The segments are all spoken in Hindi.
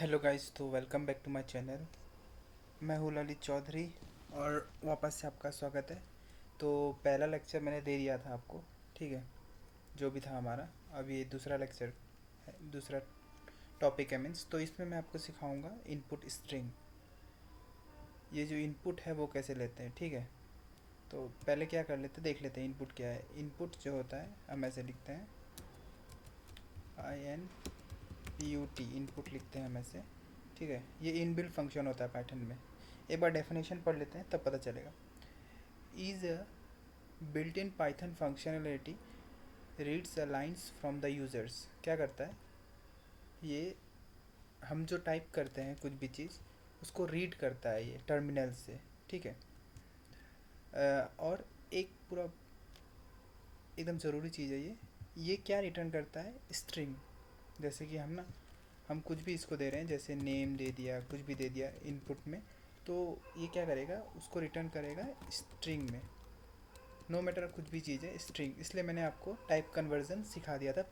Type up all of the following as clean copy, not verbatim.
हेलो गाइस, तो welcome back to my channel. मैं हूँ ललित चौधरी और वापस से आपका स्वागत है। तो पहला लेक्चर मैंने दे दिया था आपको, ठीक है, जो भी था हमारा। अब ये दूसरा लेक्चर है, दूसरा टॉपिक है मीन्स। तो इसमें मैं आपको सिखाऊंगा इनपुट स्ट्रिंग। ये जो इनपुट है वो कैसे लेते हैं, ठीक है। तो पहले क्या कर लेते, देख लेते हैं इनपुट क्या है। इनपुट जो होता है हम ऐसे लिखते हैं, INPUT, इनपुट लिखते हैं हम ऐसे, ठीक है। ये इनबिल्ट फंक्शन होता है पाइथन में। एक बार डेफिनेशन पढ़ लेते हैं तब पता चलेगा। Is a built in Python functionality reads the lines from the users. क्या करता है ये, हम जो टाइप करते हैं कुछ भी चीज़ उसको रीड करता है ये टर्मिनल से, ठीक है। और एक पूरा एकदम ज़रूरी चीज़ है ये क्या रिटर्न करता है, स्ट्रिंग। जैसे कि हम कुछ भी इसको दे रहे हैं, जैसे नेम दे दिया, कुछ भी दे दिया इनपुट में, तो ये क्या करेगा, उसको रिटर्न करेगा स्ट्रिंग में। नो मैटर कुछ भी चीज़ है, स्ट्रिंग। इसलिए मैंने आपको टाइप कन्वर्जन सिखा दिया था।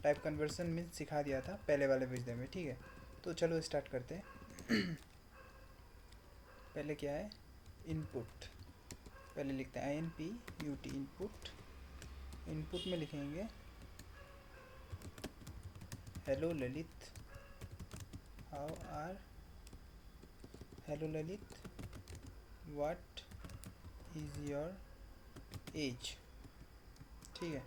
टाइप कन्वर्जन मीन्स सिखा दिया था पहले वाले वीडियो में, ठीक है। तो चलो स्टार्ट करते हैं। पहले क्या है, इनपुट। पहले लिखते हैं INPUT, इनपुट। इनपुट में लिखेंगे hello Lalit, how are, hello Lalit, what is your age, ठीक है।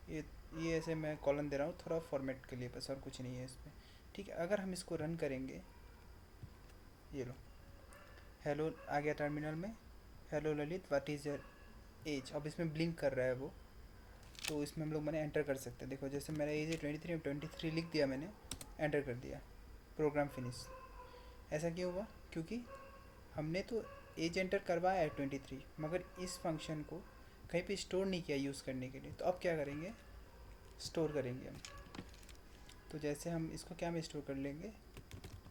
ये ये ऐसे मैं कॉलन दे रहा हूँ थोड़ा फॉर्मेट के लिए बस, और कुछ नहीं है इसमें, ठीक है। अगर हम इसको रन करेंगे, ये लो, हेलो आ गया टर्मिनल में, hello Lalit what is your as. अब इसमें ब्लिंक कर रहा है वो, तो इसमें हम लोग मैंने एंटर कर सकते हैं। देखो जैसे मेरा एज है 23, 23 लिख दिया मैंने, एंटर कर दिया, प्रोग्राम फिनिश। ऐसा क्यों हुआ, क्योंकि हमने तो एज एंटर करवाया है 23, मगर इस फंक्शन को कहीं पे स्टोर नहीं किया यूज़ करने के लिए। तो अब क्या करेंगे, स्टोर करेंगे हम। तो जैसे हम इसको क्या में स्टोर कर लेंगे,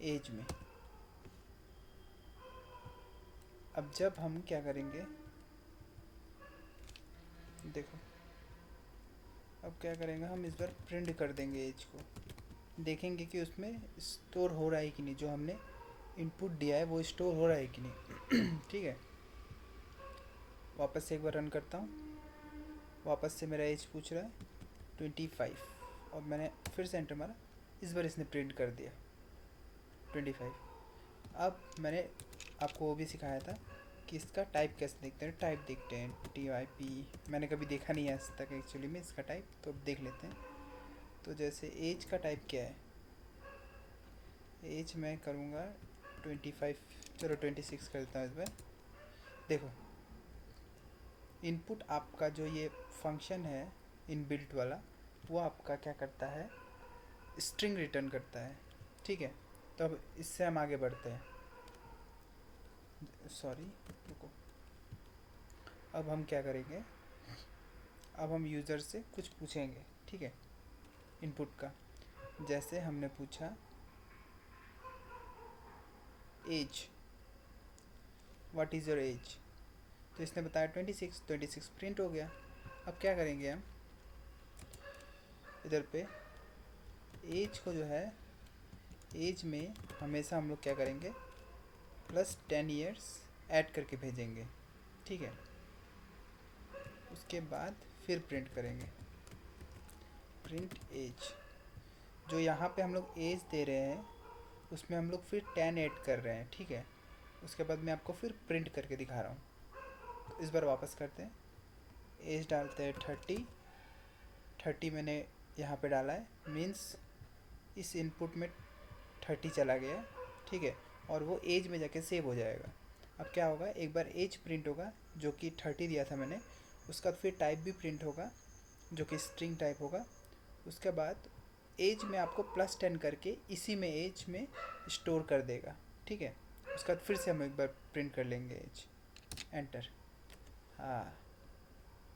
एज में। अब जब हम क्या करेंगे, देखो अब क्या करेंगे, हम इस बार प्रिंट कर देंगे एज को, देखेंगे कि उसमें स्टोर हो रहा है कि नहीं, जो हमने इनपुट दिया है वो स्टोर हो रहा है कि नहीं। ठीक है। वापस से एक बार रन करता हूँ, वापस से मेरा एज पूछ रहा है 25, और मैंने फिर से एंटर मारा, इस बार इसने प्रिंट कर दिया 25। अब मैंने आपको वो भी सिखाया था कि इसका टाइप कैसे देखते हैं। टाइप देखते हैं TYP, मैंने कभी देखा नहीं है आज तक एक्चुअली में इसका टाइप, तो अब देख लेते हैं। तो जैसे एज का टाइप क्या है, एज मैं करूँगा 25, चलो 26 कर देता हूँ इस बार। देखो इनपुट आपका जो ये फंक्शन है इनबिल्ट वाला, वो आपका क्या करता है, स्ट्रिंग रिटर्न करता है, ठीक है। तो अब इससे हम आगे बढ़ते हैं, सॉरी रुको। अब हम क्या करेंगे, अब हम यूज़र से कुछ पूछेंगे, ठीक है, इनपुट का। जैसे हमने पूछा age, what is your age, तो इसने बताया 26, 26 प्रिंट हो गया। अब क्या करेंगे हम, इधर पे एज को जो है, एज में हमेशा हम लोग क्या करेंगे, +10 ईयर्स ऐड करके भेजेंगे, ठीक है। उसके बाद फिर प्रिंट करेंगे, प्रिंट एज। जो यहाँ पे हम लोग एज दे रहे हैं उसमें हम लोग फिर 10 ऐड कर रहे हैं, ठीक है। उसके बाद मैं आपको फिर प्रिंट करके दिखा रहा हूँ। तो इस बार वापस करते हैं, एज डालते हैं 30 मैंने यहाँ पे डाला है, मीन्स इस इनपुट में 30 चला गया, ठीक है। और वो एज में जाके सेव हो जाएगा। अब क्या होगा, एक बार एज प्रिंट होगा जो कि 30 दिया था मैंने, उसका फिर टाइप भी प्रिंट होगा जो कि स्ट्रिंग टाइप होगा। उसके बाद एज में आपको +10 करके इसी में एज में स्टोर कर देगा, ठीक है। उसके बाद फिर से हम एक बार प्रिंट कर लेंगे एज, एंटर। हाँ,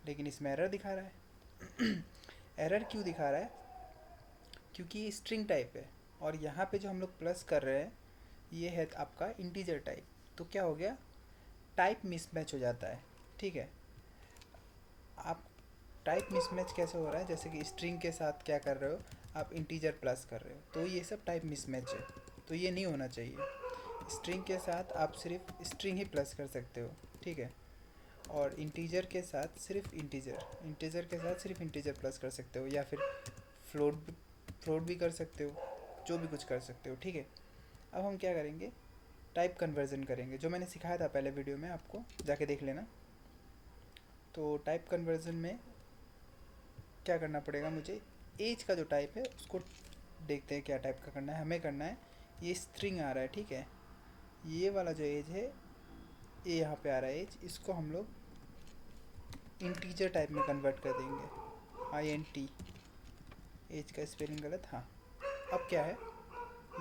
लेकिन इसमें एरर दिखा रहा है। एरर क्यों दिखा रहा है, क्योंकि ये स्ट्रिंग टाइप है, और यहाँ पे जो हम लोग प्लस कर रहे हैं ये है आपका इंटीजर टाइप। तो क्या हो गया, टाइप मिसमैच हो जाता है, ठीक है। आप टाइप मिसमैच कैसे हो रहा है, जैसे कि स्ट्रिंग के साथ क्या कर रहे हो आप, इंटीजर प्लस कर रहे हो, तो ये सब टाइप मिसमैच है, तो ये नहीं होना चाहिए। स्ट्रिंग के साथ आप सिर्फ स्ट्रिंग ही प्लस कर सकते हो, ठीक है। और इंटीजर के साथ सिर्फ इंटीजर के साथ सिर्फ इंटीजर प्लस कर सकते हो, या फिर फ्लोट भी कर सकते हो, जो भी कुछ कर सकते हो, ठीक है। अब हम क्या करेंगे, टाइप कन्वर्जन करेंगे, जो मैंने सिखाया था पहले वीडियो में, आपको जाके देख लेना। तो टाइप कन्वर्जन में क्या करना पड़ेगा मुझे, एज का जो टाइप है उसको देखते हैं क्या टाइप का करना है। हमें करना है, ये स्ट्रिंग आ रहा है, ठीक है, ये वाला जो एज है, ये यहाँ पे आ रहा है एज, इसको हम लोग इंटीजर टाइप में कन्वर्ट कर देंगे। INT, एज का स्पेलिंग गलत, हाँ। अब क्या है,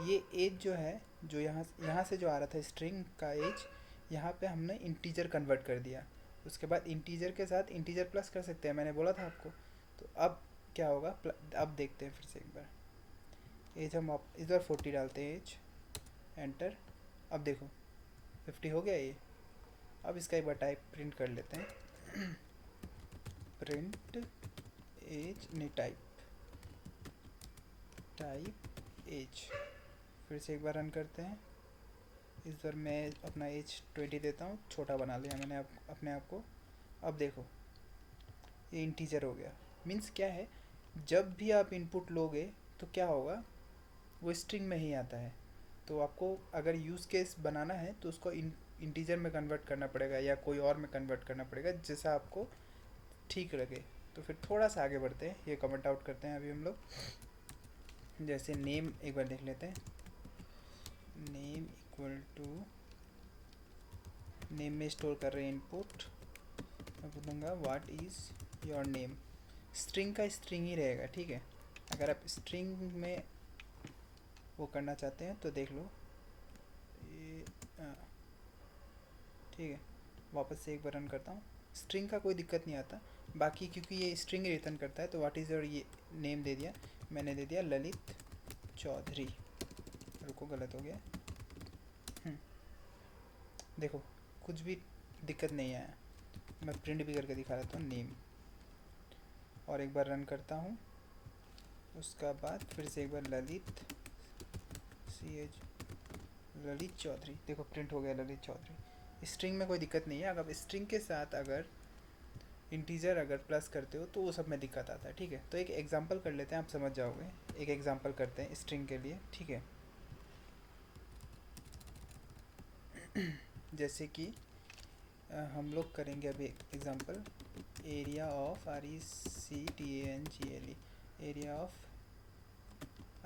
ये एज जो है, जो यहाँ से जो आ रहा था स्ट्रिंग का एज, यहाँ पे हमने इंटीजर कन्वर्ट कर दिया। उसके बाद इंटीजर के साथ इंटीजर प्लस कर सकते हैं, मैंने बोला था आपको। तो अब क्या होगा, अब देखते हैं फिर से एक बार। एज हम आप इस बार 40 डालते हैं, एज, एंटर। अब देखो 50 हो गया ये। अब इसका एक बार टाइप प्रिंट कर लेते हैं। प्रिंट एज, नहीं, टाइप एज। फिर से एक बार रन करते हैं। इस बार मैं अपना एज 20 देता हूँ, छोटा बना लिया मैंने अपने आप को। अब देखो ये इंटीजर हो गया। मीन्स क्या है, जब भी आप इनपुट लोगे तो क्या होगा, वो स्ट्रिंग में ही आता है। तो आपको अगर यूज़ केस बनाना है तो उसको इंटीजर में कन्वर्ट करना पड़ेगा, या कोई और में कन्वर्ट करना पड़ेगा, जैसा आपको ठीक लगे। तो फिर थोड़ा सा आगे बढ़ते हैं, ये कमेंट आउट करते हैं अभी हम लोग। जैसे नेम एक बार देख लेते हैं, नेम इक्वल टू, नेम में स्टोर कर रहे हैं इनपुट, मैं बोलूँगा what is your name. String का स्ट्रिंग ही रहेगा, ठीक है। अगर आप स्ट्रिंग में वो करना चाहते हैं तो देख लो ये, ठीक है। वापस से एक बार रन करता हूँ, स्ट्रिंग का कोई दिक्कत नहीं आता। बाकी क्योंकि ये स्ट्रिंग रिटर्न करता है, तो व्हाट इज़ योर ये नेम दे दिया, मैंने दे दिया ललित चौधरी। रुको, गलत हो गया। देखो कुछ भी दिक्कत नहीं आया। मैं प्रिंट भी करके दिखा देता हूँ, नेम, और एक बार रन करता हूँ। उसका बाद फिर से एक बार ललित CH, ललित चौधरी। देखो प्रिंट हो गया ललित चौधरी। स्ट्रिंग में कोई दिक्कत नहीं है। अगर स्ट्रिंग के साथ अगर इंटीजर अगर प्लस करते हो तो वो सब में दिक्कत आता है, ठीक है। तो एक एग्जांपल कर लेते हैं, आप समझ जाओगे। एक एग्जांपल करते हैं स्ट्रिंग के लिए, ठीक है। जैसे कि हम लोग करेंगे अभी example, area of RECTANGLE, area of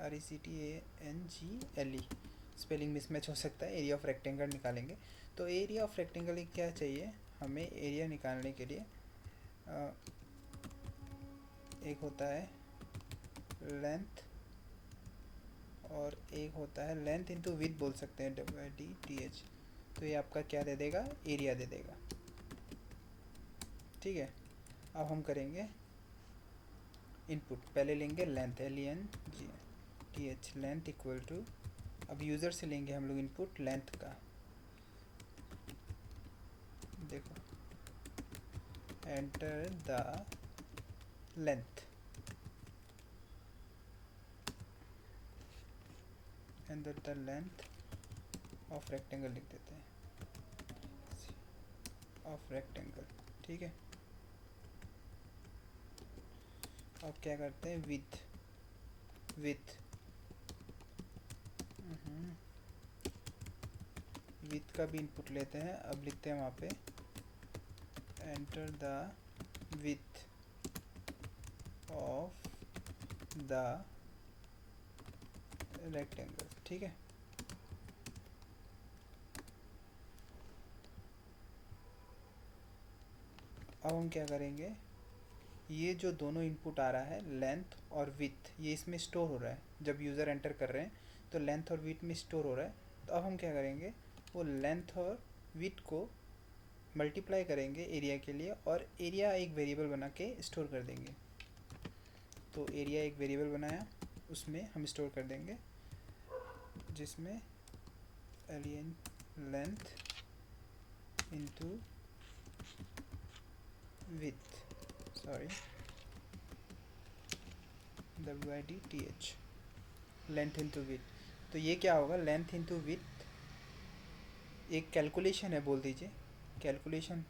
RECTANGLE, spelling mismatch हो सकता है। एरिया ऑफ रेक्टेंगल निकालेंगे, तो एरिया ऑफ रेक्टेंगल क्या चाहिए हमें, एरिया निकालने के लिए एक होता है लेंथ, और एक होता है लेंथ इंटू विड्थ, बोल सकते हैं WIDTH। तो ये आपका क्या दे देगा, एरिया दे देगा, ठीक है। अब हम करेंगे इनपुट, पहले लेंगे length, LENGTH, length equal to, अब यूज़र से लेंगे हम लोग इनपुट लेंथ का। देखो enter the length, enter the length of rectangle लिख देते हैं, ऑफ रेक्टेंगल, ठीक है। अब क्या करते हैं, विथ का भी इनपुट लेते हैं। अब लिखते हैं वहाँ पे enter the width of the rectangle, ठीक है। अब हम क्या करेंगे, ये जो दोनों इनपुट आ रहा है लेंथ और विथ, ये इसमें स्टोर हो रहा है। जब यूज़र एंटर कर रहे हैं तो लेंथ और विथ में स्टोर हो रहा है। तो अब हम क्या करेंगे, वो लेंथ और विथ को मल्टीप्लाई करेंगे एरिया के लिए, और एरिया एक वेरिएबल बना के स्टोर कर देंगे। तो एरिया एक वेरिएबल बनाया, उसमें हम स्टोर कर देंगे, जिसमें length into with, sorry WIDTH, length into with. तो ये क्या होगा, लेंथ इंटू विथ एक कैलकुलेशन है बोल दीजिए। कैलकुलेशन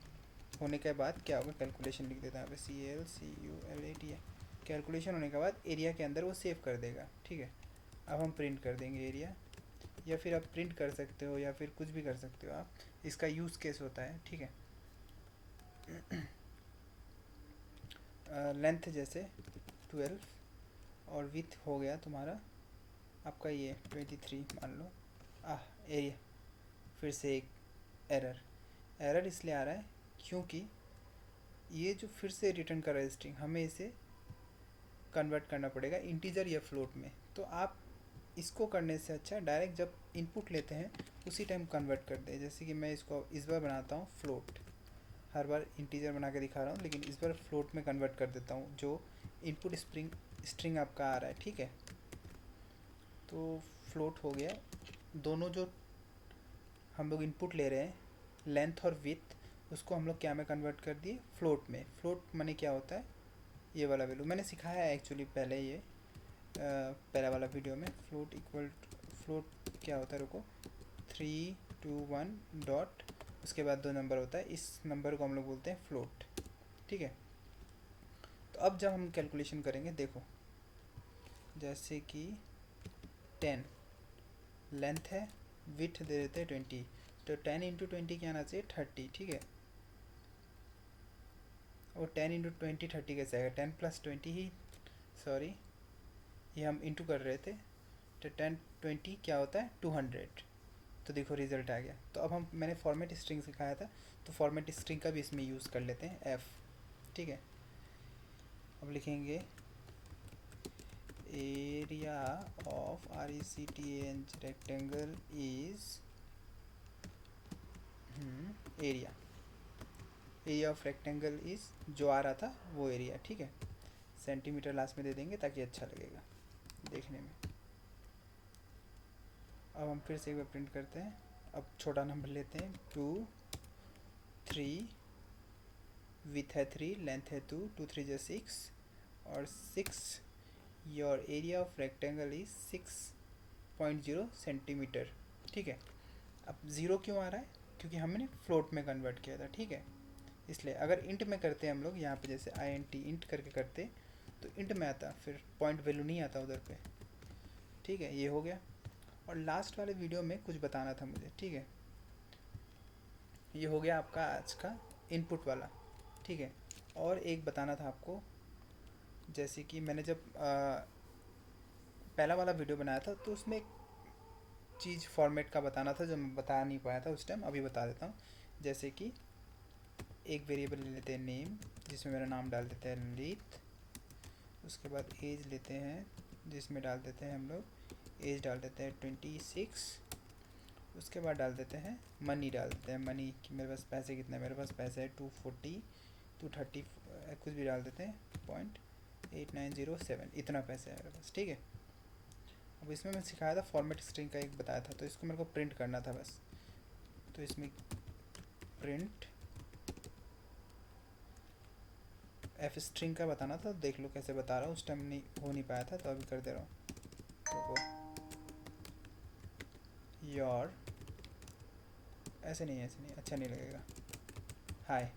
होने के बाद क्या होगा, कैलकुलेशन लिख देता है यहाँ पे CLCULAT। कैलकुलेशन होने के बाद एरिया के अंदर वो सेव कर देगा, ठीक है। अब हम प्रिंट कर देंगे एरिया, या फिर आप प्रिंट कर सकते हो या फिर कुछ भी कर सकते हो आप, इसका यूज़ केस होता है, ठीक है। लेंथ जैसे 12 और विथ हो गया तुम्हारा आपका ये 23 मान लो। एरिया फिर से एक एरर इसलिए आ रहा है क्योंकि ये जो फिर से रिटर्न कर रहा है स्ट्रिंग, हमें इसे कन्वर्ट करना पड़ेगा इंटीजर या फ्लोट में। तो आप इसको करने से अच्छा डायरेक्ट जब इनपुट लेते हैं उसी टाइम कन्वर्ट कर दें। जैसे कि मैं इसको इस बार बनाता हूँ फ्लोट, हर बार इंटीजर बना के दिखा रहा हूँ, लेकिन इस बार फ्लोट में कन्वर्ट कर देता हूँ जो इनपुट स्ट्रिंग आपका आ रहा है, ठीक है। तो फ्लोट हो गया। दोनों जो हम लोग इनपुट ले रहे हैं लेंथ और विथ, उसको हम लोग क्या में कन्वर्ट कर दिए, फ्लोट में। फ्लोट माने क्या होता है, ये वाला वैल्यू मैंने सिखाया है एक्चुअली पहले, ये पहला वाला वीडियो में। फ्लोट क्या होता है, रुको, 321 डॉट, उसके बाद 2 नंबर होता है, इस नंबर को हम लोग बोलते हैं फ्लोट, ठीक है। तो अब जब हम कैलकुलेशन करेंगे, देखो जैसे कि 10 लेंथ है, विथ दे देते हैं 20, तो 10 इंटू 20 क्या आना चाहिए, 30, ठीक है। और 10 इंटू 20 30 कैसे आएगा, 10 प्लस 20 ही, सॉरी ये हम इंटू कर रहे थे। तो 10 20 क्या होता है, 200। तो देखो रिजल्ट आ गया। तो अब हम, मैंने फॉर्मेट स्ट्रिंग सिखाया था, तो फॉर्मेट स्ट्रिंग का भी इसमें यूज़ कर लेते हैं, एफ, ठीक है। अब लिखेंगे area of RECTANG rectangle is area of rectangle is, जो आ रहा था वो एरिया, ठीक है। सेंटीमीटर लास्ट में दे देंगे ताकि अच्छा लगेगा देखने में। अब हम फिर से एक बार प्रिंट करते हैं। अब छोटा नंबर लेते हैं, 2 3, विथ है 3, लेंथ है 2, 2 3 जो 6 और 6, your area of rectangle is 6.0 centimetre, ठीक है। अब ज़ीरो क्यों आ रहा है, क्योंकि हमने फ्लोट में कन्वर्ट किया था, ठीक है। इसलिए अगर इंट में करते हैं हम लोग यहाँ पे, जैसे INT इंट करके करते तो इंट में आता, फिर पॉइंट वैल्यू नहीं आता उधर पे, ठीक है। ये हो गया। और लास्ट वाले वीडियो में कुछ बताना था मुझे, ठीक है। ये हो गया आपका आज का इनपुट वाला, ठीक है। और एक बताना था आपको, जैसे कि मैंने जब पहला वाला वीडियो बनाया था तो उसमें एक चीज़ फॉर्मेट का बताना था जो मैं बता नहीं पाया था उस टाइम, अभी बता देता हूँ। जैसे कि एक वेरिएबल ले लेते हैं नेम, जिसमें मेरा नाम डाल देते हैं ललित। उसके बाद एज लेते हैं, जिसमें डाल देते हैं हम लोग, एज डाल देते हैं 26। उसके बाद डाल देते हैं मनी, डाल देते हैं मनी कि मेरे पास पैसे कितने हैं, मेरे पास पैसे है 240 230, कुछ भी डाल देते हैं, 0.8907, इतना पैसे है मेरे पास, ठीक है। अब इसमें मैं सिखाया था फॉर्मेट स्ट्रिंग का एक बताया था, तो इसको मेरे को प्रिंट करना था बस। तो इसमें प्रिंट एफ स्ट्रिंग का बताना था, देख लो कैसे बता रहा हूँ, उस टाइम नहीं हो नहीं पाया था तो अभी कर दे रहा हूँ। तो योर, ऐसे नहीं अच्छा नहीं लगेगा, हाय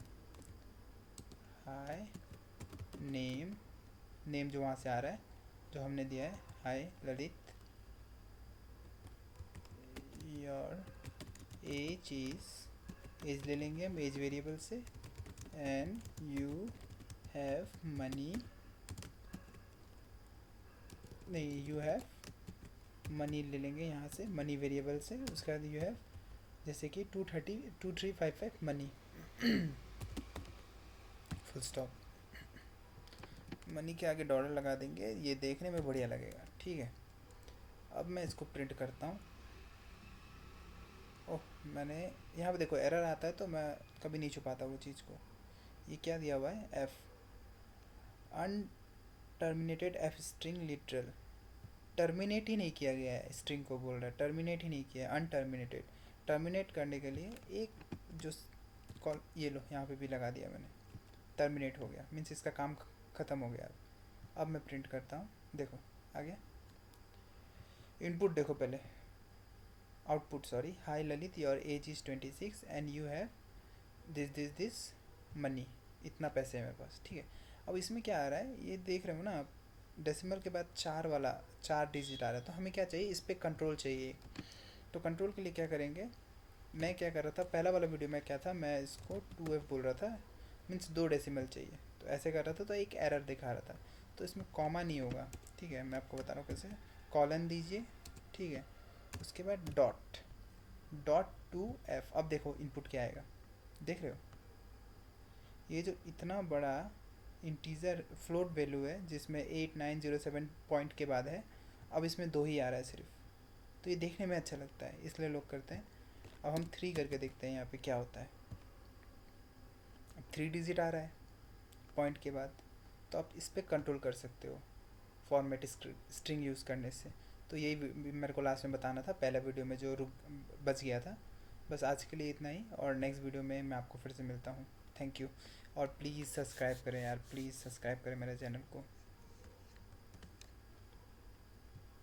नेम जो वहाँ से आ रहा है, जो हमने दिया है, हाय ललित, योर एज ले लेंगे हम एज वेरिएबल से, एंड यू हैव मनी, नहीं यू हैव मनी ले लेंगे यहाँ से, मनी वेरिएबल से। उसके बाद यू हैव जैसे कि 2355 मनी, फुल स्टॉप, मनी के आगे डॉलर लगा देंगे, ये देखने में बढ़िया लगेगा, ठीक है। अब मैं इसको प्रिंट करता हूँ। ओह, मैंने यहाँ पे देखो एरर आता है, तो मैं कभी नहीं छुपाता वो चीज़ को। ये क्या दिया हुआ है, F unterminated F string literal, terminate ही नहीं किया गया है, स्ट्रिंग को बोल रहा है, टर्मिनेट ही नहीं किया, अनटर्मिनेटेड। टर्मिनेट करने के लिए एक जो कॉल, ये लो यहाँ पे भी लगा दिया मैंने, टर्मिनेट हो गया, मीन्स इसका काम ख़त्म हो गया। अब मैं प्रिंट करता हूँ देखो आ गया। इनपुट देखो पहले, output sorry, high Lalit your age is 26 and you have this money, इतना पैसे है मेरे पास, ठीक है। अब इसमें क्या आ रहा है ये देख रहे हो ना आप, डेसिमल के बाद 4 वाला 4 डिजिट आ रहा है, तो हमें क्या चाहिए, इस पर कंट्रोल चाहिए। तो कंट्रोल के लिए क्या करेंगे, मैं क्या कर रहा था, पहला वाला वीडियो में क्या था, मैं इसको 2F बोल रहा था, मीन्स 2 डेसिमल चाहिए, तो ऐसे कर रहा था तो एक एरर दिखा रहा था। तो इसमें कॉमा नहीं होगा, ठीक है, मैं आपको बता रहा हूँ कैसे। कॉलन दीजिए, ठीक है, उसके बाद डॉट, डॉट 2F। अब देखो इनपुट क्या आएगा, देख रहे हो, ये जो इतना बड़ा इंटीजर फ्लोट वैल्यू है जिसमें 8907 पॉइंट के बाद है, अब इसमें 2 ही आ रहा है सिर्फ, तो ये देखने में अच्छा लगता है इसलिए लोग करते हैं। अब हम 3 करके देखते हैं यहाँ पे क्या होता है। अब 3 डिजिट आ रहा है पॉइंट के बाद, तो आप इस पर कंट्रोल कर सकते हो फॉर्मेट स्ट्रिंग यूज़ करने से। तो यही मेरे को लास्ट में बताना था, पहला वीडियो में जो रुक बच गया था। बस आज के लिए इतना ही, और नेक्स्ट वीडियो में मैं आपको फिर से मिलता हूँ। थैंक यू, और प्लीज़ सब्सक्राइब करें यार, प्लीज़ सब्सक्राइब करें मेरे चैनल को।